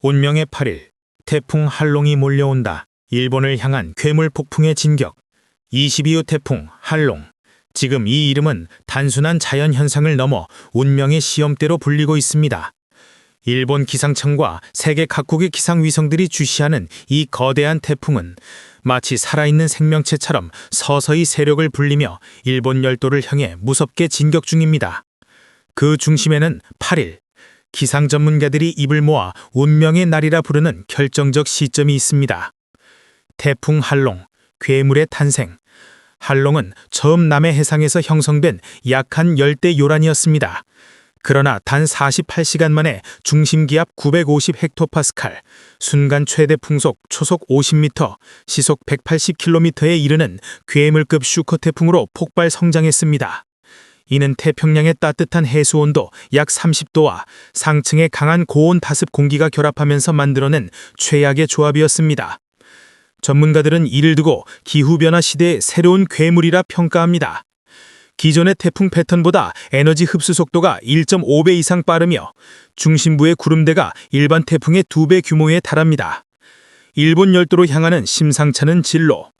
운명의 8일, 태풍 한롱이 몰려온다. 일본을 향한 괴물 폭풍의 진격. 22호 태풍 한롱. 지금 이 이름은 단순한 자연현상을 넘어 운명의 시험대로 불리고 있습니다. 일본 기상청과 세계 각국의 기상위성들이 주시하는 이 거대한 태풍은 마치 살아있는 생명체처럼 서서히 세력을 불리며 일본 열도를 향해 무섭게 진격 중입니다. 그 중심에는 8일, 기상 전문가들이 입을 모아 운명의 날이라 부르는 결정적 시점이 있습니다. 태풍 한롱, 괴물의 탄생. 한롱은 처음 남해 해상에서 형성된 약한 열대 요란이었습니다. 그러나 단 48시간 만에 중심 기압 950헥토파스칼, 순간 최대 풍속 초속 50m, 시속 180km에 이르는 괴물급 슈퍼 태풍으로 폭발 성장했습니다. 이는 태평양의 따뜻한 해수온도 약 30도와 상층의 강한 고온 다습 공기가 결합하면서 만들어낸 최악의 조합이었습니다. 전문가들은 이를 두고 기후변화 시대의 새로운 괴물이라 평가합니다. 기존의 태풍 패턴보다 에너지 흡수 속도가 1.5배 이상 빠르며 중심부의 구름대가 일반 태풍의 2배 규모에 달합니다. 일본 열도로 향하는 심상찮은 진로.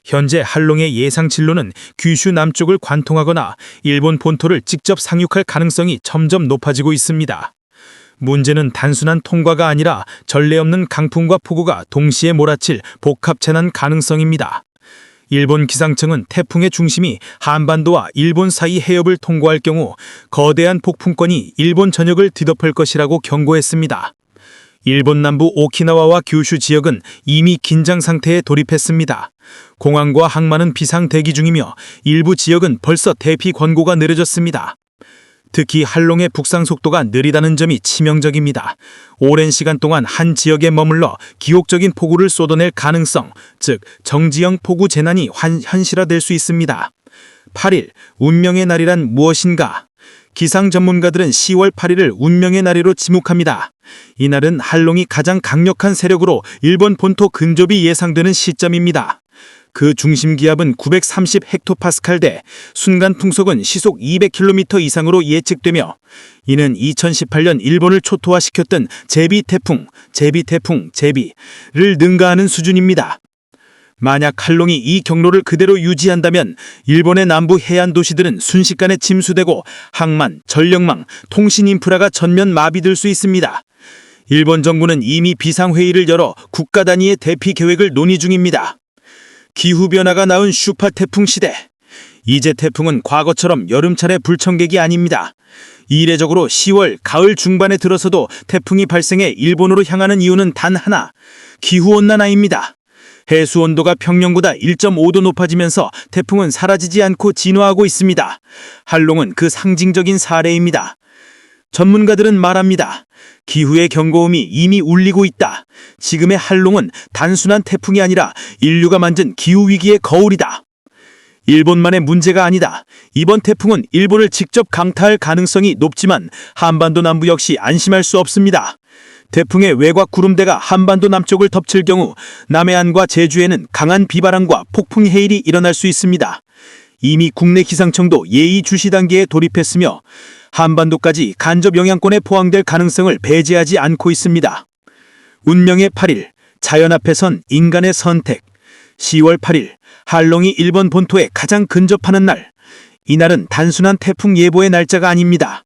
현재 한롱의 예상 진로는 규슈 남쪽을 관통하거나 일본 본토를 직접 상륙할 가능성이 점점 높아지고 있습니다. 문제는 단순한 통과가 아니라 전례 없는 강풍과 폭우가 동시에 몰아칠 복합 재난 가능성입니다. 일본 기상청은 태풍의 중심이 한반도와 일본 사이 해협을 통과할 경우 거대한 폭풍권이 일본 전역을 뒤덮을 것이라고 경고했습니다. 일본 남부 오키나와와 규슈 지역은 이미 긴장 상태에 돌입했습니다. 공항과 항만은 비상 대기 중이며 일부 지역은 벌써 대피 권고가 내려졌습니다. 특히 한롱의 북상 속도가 느리다는 점이 치명적입니다. 오랜 시간 동안 한 지역에 머물러 기록적인 폭우를 쏟아낼 가능성, 즉 정지형 폭우 재난이 현실화될 수 있습니다. 8일, 운명의 날이란 무엇인가? 기상 전문가들은 10월 8일을 운명의 날이로 지목합니다. 이날은 한롱이 가장 강력한 세력으로 일본 본토 근접이 예상되는 시점입니다. 그 중심 기압은 930헥토파스칼 대 순간 풍속은 시속 200km 이상으로 예측되며 이는 2018년 일본을 초토화시켰던 제비를 능가하는 수준입니다. 만약 한롱이 이 경로를 그대로 유지한다면 일본의 남부 해안 도시들은 순식간에 침수되고 항만, 전력망, 통신 인프라가 전면 마비될 수 있습니다. 일본 정부는 이미 비상회의를 열어 국가 단위의 대피 계획을 논의 중입니다. 기후변화가 낳은 슈퍼 태풍 시대. 이제 태풍은 과거처럼 여름철의 불청객이 아닙니다. 이례적으로 10월 가을 중반에 들어서도 태풍이 발생해 일본으로 향하는 이유는 단 하나, 기후온난화입니다. 해수온도가 평년보다 1.5도 높아지면서 태풍은 사라지지 않고 진화하고 있습니다. 한롱은 그 상징적인 사례입니다. 전문가들은 말합니다. 기후의 경고음이 이미 울리고 있다. 지금의 한롱은 단순한 태풍이 아니라 인류가 만든 기후위기의 거울이다. 일본만의 문제가 아니다. 이번 태풍은 일본을 직접 강타할 가능성이 높지만 한반도 남부 역시 안심할 수 없습니다. 태풍의 외곽 구름대가 한반도 남쪽을 덮칠 경우 남해안과 제주에는 강한 비바람과 폭풍 해일이 일어날 수 있습니다. 이미 국내 기상청도 예의 주시 단계에 돌입했으며 한반도까지 간접 영향권에 포함될 가능성을 배제하지 않고 있습니다. 운명의 8일, 자연 앞에 선 인간의 선택. 10월 8일, 한롱이 일본 본토에 가장 근접하는 날. 이날은 단순한 태풍 예보의 날짜가 아닙니다.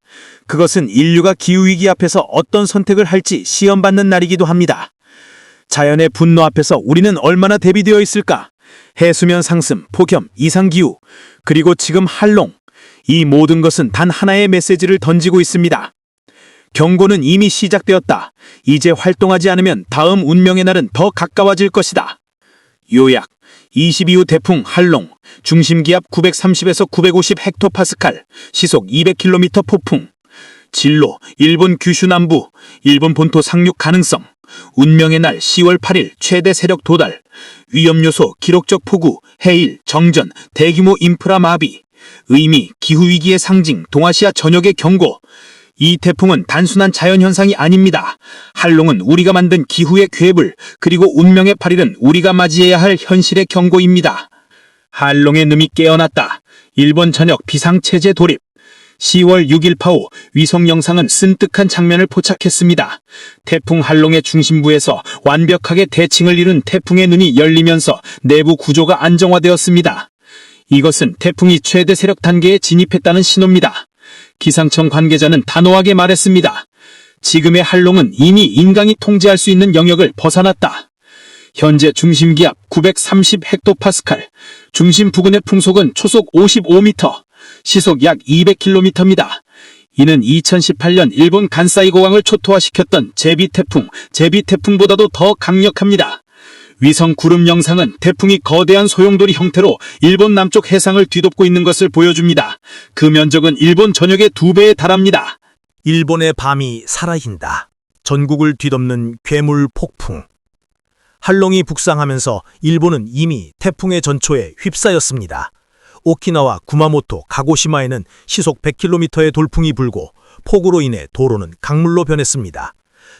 그것은 인류가 기후위기 앞에서 어떤 선택을 할지 시험받는 날이기도 합니다. 자연의 분노 앞에서 우리는 얼마나 대비되어 있을까? 해수면 상승, 폭염, 이상기후, 그리고 지금 한롱. 이 모든 것은 단 하나의 메시지를 던지고 있습니다. 경고는 이미 시작되었다. 이제 활동하지 않으면 다음 운명의 날은 더 가까워질 것이다. 요약. 22호 태풍 한롱, 중심기압 930에서 950헥토파스칼, 시속 200km 폭풍. 진로, 일본 규슈 남부, 일본 본토 상륙 가능성. 운명의 날 10월 8일 최대 세력 도달. 위험 요소 기록적 폭우, 해일, 정전, 대규모 인프라 마비. 의미, 기후위기의 상징, 동아시아 전역의 경고. 이 태풍은 단순한 자연현상이 아닙니다. 한롱은 우리가 만든 기후의 괴물, 그리고 운명의 8일은 우리가 맞이해야 할 현실의 경고입니다. 한롱의 놈이 깨어났다. 일본 전역 비상체제 돌입. 10월 6일 파오 위성 영상은 쓴뜩한 장면을 포착했습니다. 태풍 할롱의 중심부에서 완벽하게 대칭을 이룬 태풍의 눈이 열리면서 내부 구조가 안정화되었습니다. 이것은 태풍이 최대 세력 단계에 진입했다는 신호입니다. 기상청 관계자는 단호하게 말했습니다. 지금의 할롱은 이미 인간이 통제할 수 있는 영역을 벗어났다. 현재 중심기압 930헥토파스칼, 중심 부근의 풍속은 초속 55m, 시속 약 200km입니다. 이는 2018년 일본 간사이 고강을 초토화시켰던 제비 태풍보다도 더 강력합니다. 위성 구름 영상은 태풍이 거대한 소용돌이 형태로 일본 남쪽 해상을 뒤덮고 있는 것을 보여줍니다. 그 면적은 일본 전역의 2배에 달합니다. 일본의 밤이 살아있다. 전국을 뒤덮는 괴물 폭풍. 할롱이 북상하면서 일본은 이미 태풍의 전초에 휩싸였습니다. 오키나와 구마모토, 가고시마에는 시속 100km의 돌풍이 불고 폭우로 인해 도로는 강물로 변했습니다.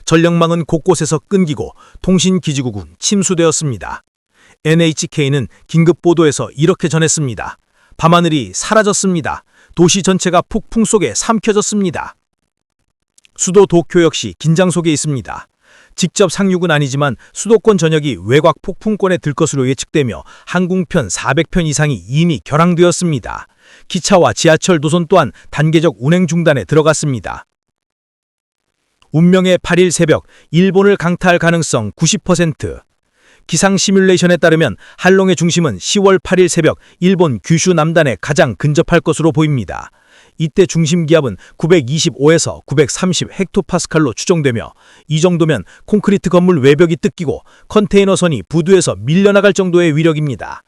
전력망은 곳곳에서 끊기고 통신기지국은 침수되었습니다. NHK는 긴급보도에서 이렇게 전했습니다. 밤하늘이 사라졌습니다. 도시 전체가 폭풍 속에 삼켜졌습니다. 수도 도쿄 역시 긴장 속에 있습니다. 직접 상륙은 아니지만 수도권 전역이 외곽 폭풍권에 들 것으로 예측되며 항공편 400편 이상이 이미 결항되었습니다. 기차와 지하철 노선 또한 단계적 운행 중단에 들어갔습니다. 운명의 8일 새벽, 일본을 강타할 가능성 90%. 기상 시뮬레이션에 따르면 할롱의 중심은 10월 8일 새벽 일본 규슈 남단에 가장 근접할 것으로 보입니다. 이때 중심 기압은 925에서 930 헥토파스칼로 추정되며 이 정도면 콘크리트 건물 외벽이 뜯기고 컨테이너선이 부두에서 밀려나갈 정도의 위력입니다.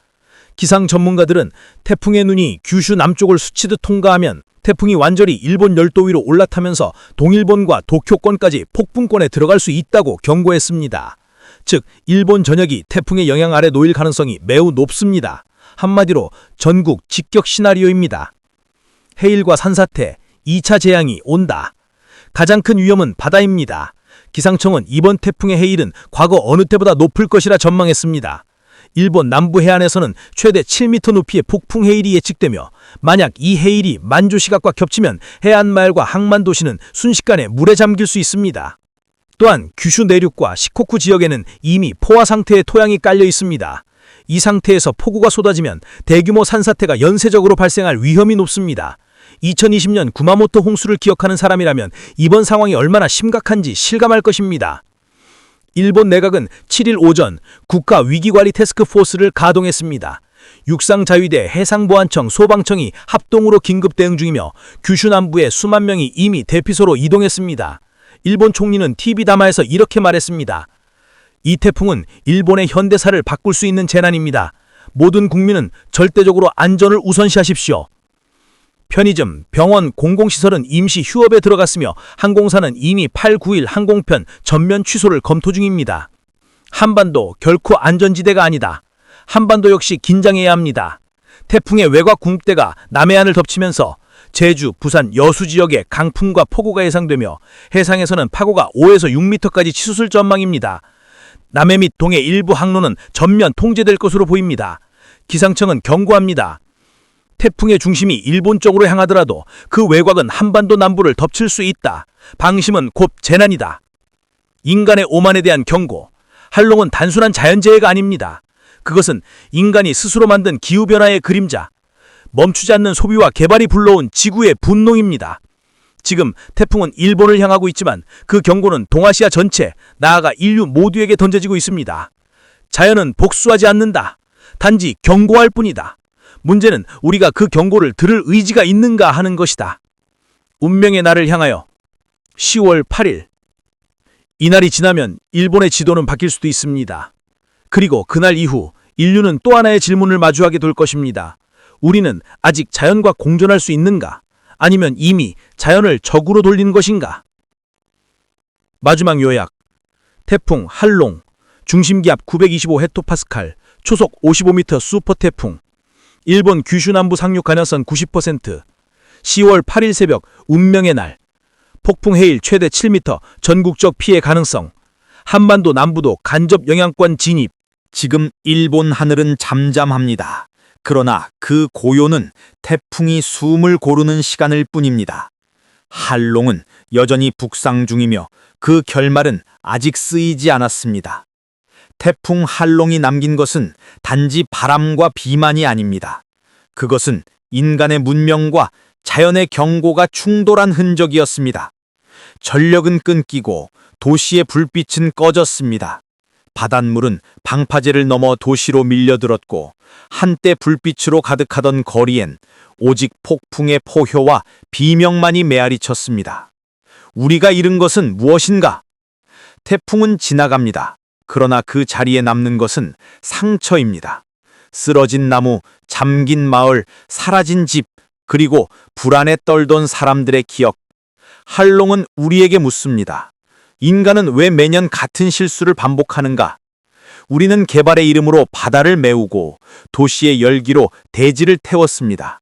기상 전문가들은 태풍의 눈이 규슈 남쪽을 스치듯 통과하면 태풍이 완전히 일본 열도 위로 올라타면서 동일본과 도쿄권까지 폭풍권에 들어갈 수 있다고 경고했습니다. 즉, 일본 전역이 태풍의 영향 아래 놓일 가능성이 매우 높습니다. 한마디로 전국 직격 시나리오입니다. 해일과 산사태, 2차 재앙이 온다. 가장 큰 위험은 바다입니다. 기상청은 이번 태풍의 해일은 과거 어느 때보다 높을 것이라 전망했습니다. 일본 남부 해안에서는 최대 7m 높이의 폭풍 해일이 예측되며 만약 이 해일이 만조 시각과 겹치면 해안마을과 항만 도시는 순식간에 물에 잠길 수 있습니다. 또한 규슈 내륙과 시코쿠 지역에는 이미 포화 상태의 토양이 깔려 있습니다. 이 상태에서 폭우가 쏟아지면 대규모 산사태가 연쇄적으로 발생할 위험이 높습니다. 2020년 구마모토 홍수를 기억하는 사람이라면 이번 상황이 얼마나 심각한지 실감할 것입니다. 일본 내각은 7일 오전 국가위기관리 태스크포스를 가동했습니다. 육상자위대, 해상보안청, 소방청이 합동으로 긴급 대응 중이며 규슈 남부의 수만 명이 이미 대피소로 이동했습니다. 일본 총리는 TV 담화에서 이렇게 말했습니다. 이 태풍은 일본의 현대사를 바꿀 수 있는 재난입니다. 모든 국민은 절대적으로 안전을 우선시하십시오. 편의점, 병원, 공공시설은 임시 휴업에 들어갔으며 항공사는 이미 8, 9일 항공편 전면 취소를 검토 중입니다. 한반도 결코 안전지대가 아니다. 한반도 역시 긴장해야 합니다. 태풍의 외곽 궁극대가 남해안을 덮치면서 제주, 부산, 여수 지역에 강풍과 폭우가 예상되며 해상에서는 파고가 5에서 6m까지 치솟을 전망입니다. 남해 및 동해 일부 항로는 전면 통제될 것으로 보입니다. 기상청은 경고합니다. 태풍의 중심이 일본 쪽으로 향하더라도 그 외곽은 한반도 남부를 덮칠 수 있다. 방심은 곧 재난이다. 인간의 오만에 대한 경고. 할롱은 단순한 자연재해가 아닙니다. 그것은 인간이 스스로 만든 기후변화의 그림자. 멈추지 않는 소비와 개발이 불러온 지구의 분노입니다. 지금 태풍은 일본을 향하고 있지만 그 경고는 동아시아 전체, 나아가 인류 모두에게 던져지고 있습니다. 자연은 복수하지 않는다. 단지 경고할 뿐이다. 문제는 우리가 그 경고를 들을 의지가 있는가 하는 것이다. 운명의 날을 향하여 10월 8일. 이날이 지나면 일본의 지도는 바뀔 수도 있습니다. 그리고 그날 이후 인류는 또 하나의 질문을 마주하게 될 것입니다. 우리는 아직 자연과 공존할 수 있는가? 아니면 이미 자연을 적으로 돌린 것인가? 마지막 요약. 태풍 할롱, 중심기압 925헥토파스칼, 초속 55m 슈퍼태풍. 일본 규슈 남부 상륙 가능성 90%. 10월 8일 새벽 운명의 날. 폭풍 해일 최대 7m, 전국적 피해 가능성. 한반도 남부도 간접 영향권 진입. 지금 일본 하늘은 잠잠합니다. 그러나 그 고요는 태풍이 숨을 고르는 시간일 뿐입니다. 한롱은 여전히 북상 중이며 그 결말은 아직 쓰이지 않았습니다. 태풍 한롱이 남긴 것은 단지 바람과 비만이 아닙니다. 그것은 인간의 문명과 자연의 경고가 충돌한 흔적이었습니다. 전력은 끊기고 도시의 불빛은 꺼졌습니다. 바닷물은 방파제를 넘어 도시로 밀려들었고 한때 불빛으로 가득하던 거리엔 오직 폭풍의 포효와 비명만이 메아리 쳤습니다. 우리가 잃은 것은 무엇인가? 태풍은 지나갑니다. 그러나 그 자리에 남는 것은 상처입니다. 쓰러진 나무, 잠긴 마을, 사라진 집, 그리고 불안에 떨던 사람들의 기억. 한롱은 우리에게 묻습니다. 인간은 왜 매년 같은 실수를 반복하는가? 우리는 개발의 이름으로 바다를 메우고 도시의 열기로 대지를 태웠습니다.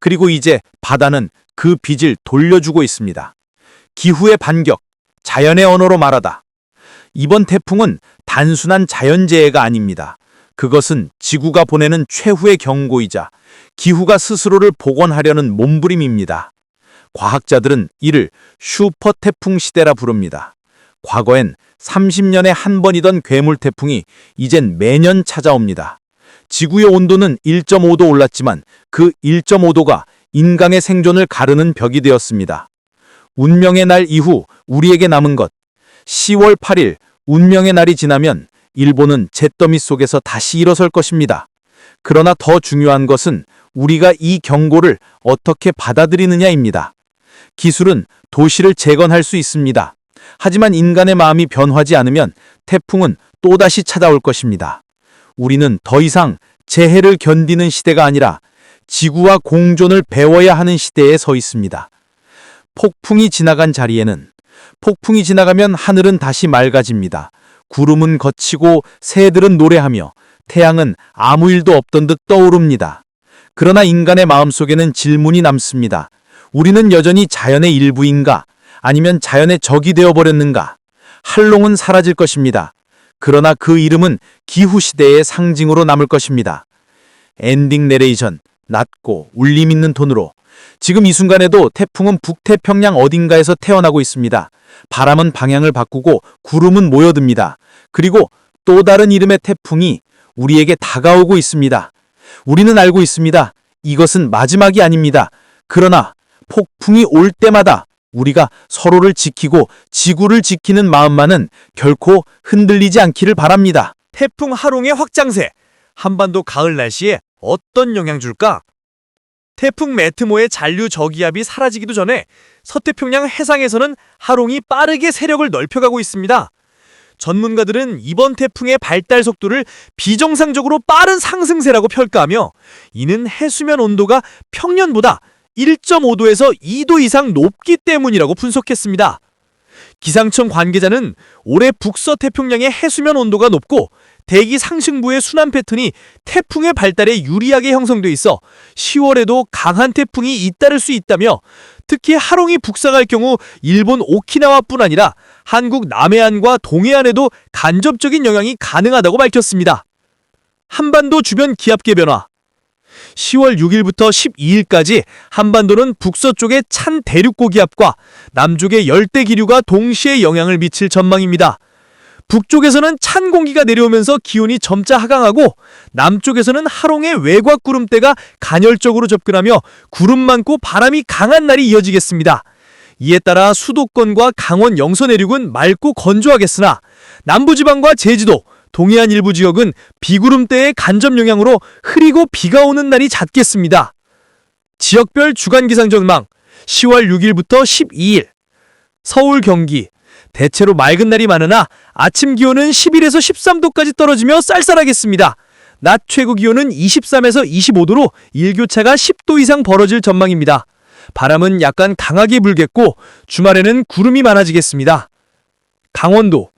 그리고 이제 바다는 그 빚을 돌려주고 있습니다. 기후의 반격, 자연의 언어로 말하다. 이번 태풍은 단순한 자연재해가 아닙니다. 그것은 지구가 보내는 최후의 경고이자 기후가 스스로를 복원하려는 몸부림입니다. 과학자들은 이를 슈퍼 태풍 시대라 부릅니다. 과거엔 30년에 한 번이던 괴물 태풍이 이젠 매년 찾아옵니다. 지구의 온도는 1.5도 올랐지만 그 1.5도가 인간의 생존을 가르는 벽이 되었습니다. 운명의 날 이후 우리에게 남은 것. 10월 8일 운명의 날이 지나면 일본은 잿더미 속에서 다시 일어설 것입니다. 그러나 더 중요한 것은 우리가 이 경고를 어떻게 받아들이느냐입니다. 기술은 도시를 재건할 수 있습니다. 하지만 인간의 마음이 변하지 않으면 태풍은 또다시 찾아올 것입니다. 우리는 더 이상 재해를 견디는 시대가 아니라 지구와 공존을 배워야 하는 시대에 서 있습니다. 폭풍이 지나간 자리에는 폭풍이 지나가면 하늘은 다시 맑아집니다. 구름은 걷히고 새들은 노래하며 태양은 아무 일도 없던 듯 떠오릅니다. 그러나 인간의 마음속에는 질문이 남습니다. 우리는 여전히 자연의 일부인가? 아니면 자연의 적이 되어버렸는가? 한롱은 사라질 것입니다. 그러나 그 이름은 기후시대의 상징으로 남을 것입니다. 엔딩 내레이션, 낮고 울림 있는 톤으로. 지금 이 순간에도 태풍은 북태평양 어딘가에서 태어나고 있습니다. 바람은 방향을 바꾸고 구름은 모여듭니다. 그리고 또 다른 이름의 태풍이 우리에게 다가오고 있습니다. 우리는 알고 있습니다. 이것은 마지막이 아닙니다. 그러나 폭풍이 올 때마다 우리가 서로를 지키고 지구를 지키는 마음만은 결코 흔들리지 않기를 바랍니다. 태풍 하롱의 확장세, 한반도 가을 날씨에 어떤 영향 줄까? 태풍 매트모의 잔류 저기압이 사라지기도 전에 서태평양 해상에서는 하롱이 빠르게 세력을 넓혀가고 있습니다. 전문가들은 이번 태풍의 발달 속도를 비정상적으로 빠른 상승세라고 평가하며 이는 해수면 온도가 평년보다 1.5도에서 2도 이상 높기 때문이라고 분석했습니다. 기상청 관계자는 올해 북서태평양의 해수면 온도가 높고 대기 상승부의 순환 패턴이 태풍의 발달에 유리하게 형성돼 있어 10월에도 강한 태풍이 잇따를 수 있다며 특히 하롱이 북상할 경우 일본 오키나와뿐 아니라 한국 남해안과 동해안에도 간접적인 영향이 가능하다고 밝혔습니다. 한반도 주변 기압계 변화. 10월 6일부터 12일까지 한반도는 북서쪽의 찬 대륙고기압과 남쪽의 열대기류가 동시에 영향을 미칠 전망입니다. 북쪽에서는 찬 공기가 내려오면서 기온이 점차 하강하고 남쪽에서는 하롱의 외곽 구름대가 간헐적으로 접근하며 구름 많고 바람이 강한 날이 이어지겠습니다. 이에 따라 수도권과 강원 영서 내륙은 맑고 건조하겠으나 남부지방과 제주도, 동해안 일부 지역은 비구름대의 간접 영향으로 흐리고 비가 오는 날이 잦겠습니다. 지역별 주간 기상 전망 10월 6일부터 12일 서울, 경기 대체로 맑은 날이 많으나 아침 기온은 11에서 13도까지 떨어지며 쌀쌀하겠습니다. 낮 최고 기온은 23에서 25도로 일교차가 10도 이상 벌어질 전망입니다. 바람은 약간 강하게 불겠고 주말에는 구름이 많아지겠습니다. 강원도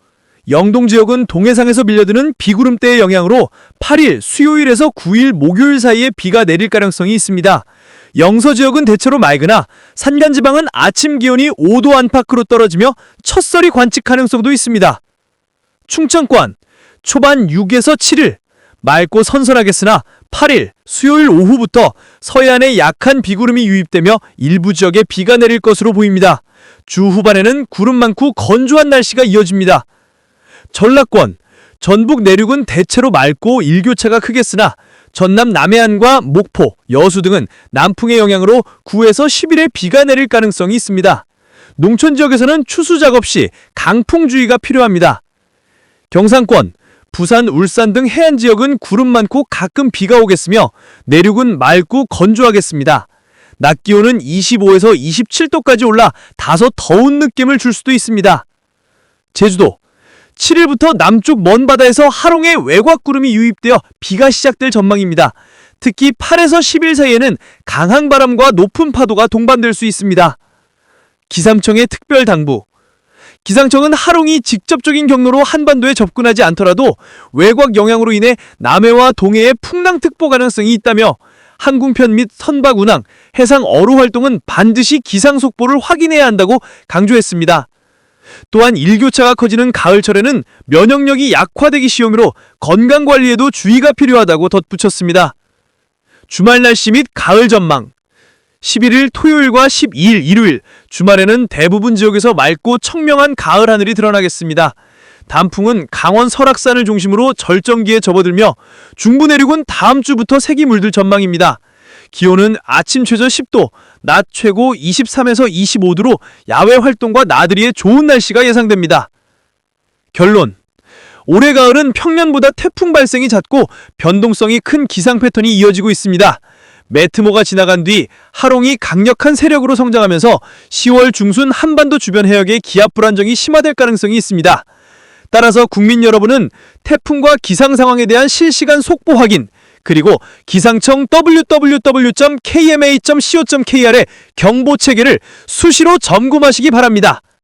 영동 지역은 동해상에서 밀려드는 비구름대의 영향으로 8일 수요일에서 9일 목요일 사이에 비가 내릴 가능성이 있습니다. 영서 지역은 대체로 맑으나 산간지방은 아침 기온이 5도 안팎으로 떨어지며 첫설이 관측 가능성도 있습니다. 충청권 초반 6에서 7일 맑고 선선하겠으나 8일 수요일 오후부터 서해안에 약한 비구름이 유입되며 일부 지역에 비가 내릴 것으로 보입니다. 주 후반에는 구름 많고 건조한 날씨가 이어집니다. 전라권, 전북 내륙은 대체로 맑고 일교차가 크겠으나 전남 남해안과 목포, 여수 등은 남풍의 영향으로 9에서 10일에 비가 내릴 가능성이 있습니다. 농촌 지역에서는 추수 작업 시 강풍주의가 필요합니다. 경상권, 부산, 울산 등 해안 지역은 구름 많고 가끔 비가 오겠으며 내륙은 맑고 건조하겠습니다. 낮 기온은 25에서 27도까지 올라 다소 더운 느낌을 줄 수도 있습니다. 제주도, 7일부터 남쪽 먼 바다에서 하롱의 외곽구름이 유입되어 비가 시작될 전망입니다. 특히 8에서 10일 사이에는 강한 바람과 높은 파도가 동반될 수 있습니다. 기상청의 특별당부. 기상청은 하롱이 직접적인 경로로 한반도에 접근하지 않더라도 외곽 영향으로 인해 남해와 동해에 풍랑특보 가능성이 있다며 항공편 및 선박 운항, 해상 어로 활동은 반드시 기상 속보를 확인해야 한다고 강조했습니다. 또한 일교차가 커지는 가을철에는 면역력이 약화되기 쉬우므로 건강관리에도 주의가 필요하다고 덧붙였습니다. 주말 날씨 및 가을 전망. 11일 토요일과 12일 일요일, 주말에는 대부분 지역에서 맑고 청명한 가을 하늘이 드러나겠습니다. 단풍은 강원 설악산을 중심으로 절정기에 접어들며 중부 내륙은 다음 주부터 색이 물들 전망입니다. 기온은 아침 최저 10도, 낮 최고 23에서 25도로 야외 활동과 나들이에 좋은 날씨가 예상됩니다. 결론. 올해 가을은 평년보다 태풍 발생이 잦고 변동성이 큰 기상 패턴이 이어지고 있습니다. 매트모가 지나간 뒤 하롱이 강력한 세력으로 성장하면서 10월 중순 한반도 주변 해역의 기압 불안정이 심화될 가능성이 있습니다. 따라서 국민 여러분은 태풍과 기상 상황에 대한 실시간 속보 확인, 그리고 기상청 www.kma.co.kr의 경보 체계를 수시로 점검하시기 바랍니다.